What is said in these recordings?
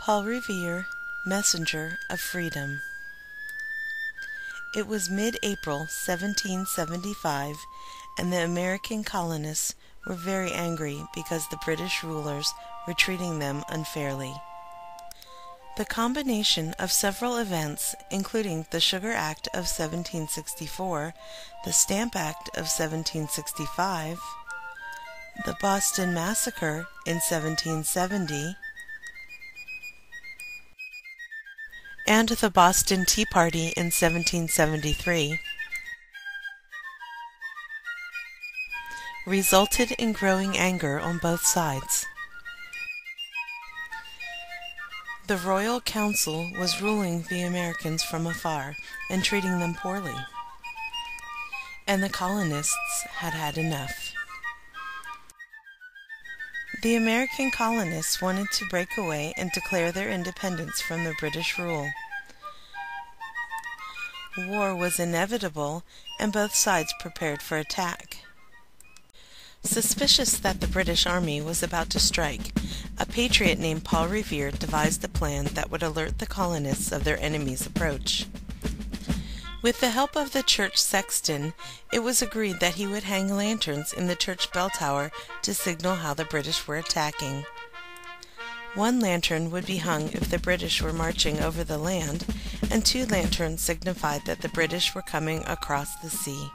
Paul Revere, Messenger of Freedom. It was mid-April 1775, and the American colonists were very angry because the British rulers were treating them unfairly. The combination of several events, including the Sugar Act of 1764, the Stamp Act of 1765, the Boston Massacre in 1770, and the Boston Tea Party in 1773, resulted in growing anger on both sides. The Royal Council was ruling the Americans from afar and treating them poorly, and the colonists had had enough. The American colonists wanted to break away and declare their independence from the British rule. War was inevitable, and both sides prepared for attack. Suspicious that the British army was about to strike, a patriot named Paul Revere devised a plan that would alert the colonists of their enemy's approach. With the help of the church sexton, it was agreed that he would hang lanterns in the church bell tower to signal how the British were attacking. One lantern would be hung if the British were marching over the land, and 2 lanterns signified that the British were coming across the sea.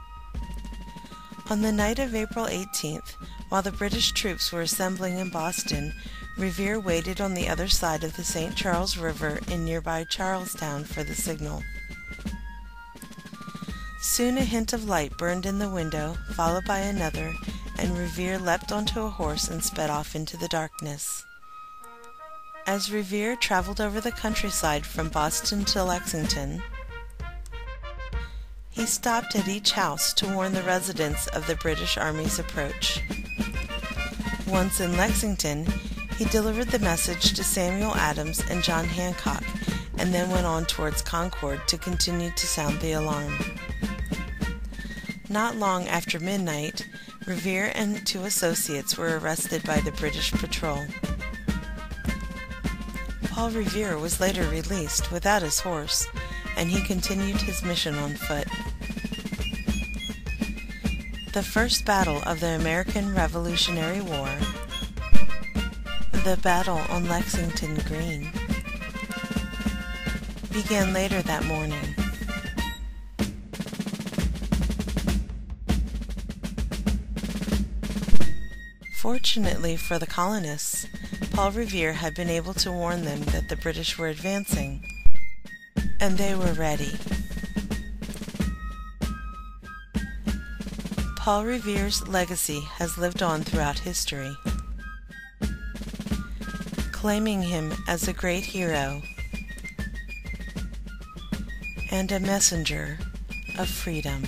On the night of April 18th, while the British troops were assembling in Boston, Revere waited on the other side of the St. Charles River in nearby Charlestown for the signal. Soon a hint of light burned in the window, followed by another, and Revere leapt onto a horse and sped off into the darkness. As Revere traveled over the countryside from Boston to Lexington, he stopped at each house to warn the residents of the British Army's approach. Once in Lexington, he delivered the message to Samuel Adams and John Hancock, and then went on towards Concord to continue to sound the alarm. Not long after midnight, Revere and 2 associates were arrested by the British patrol. Paul Revere was later released without his horse, and he continued his mission on foot. The first battle of the American Revolutionary War, the Battle on Lexington Green, began later that morning. Fortunately for the colonists, Paul Revere had been able to warn them that the British were advancing, and they were ready. Paul Revere's legacy has lived on throughout history, claiming him as a great hero and a messenger of freedom.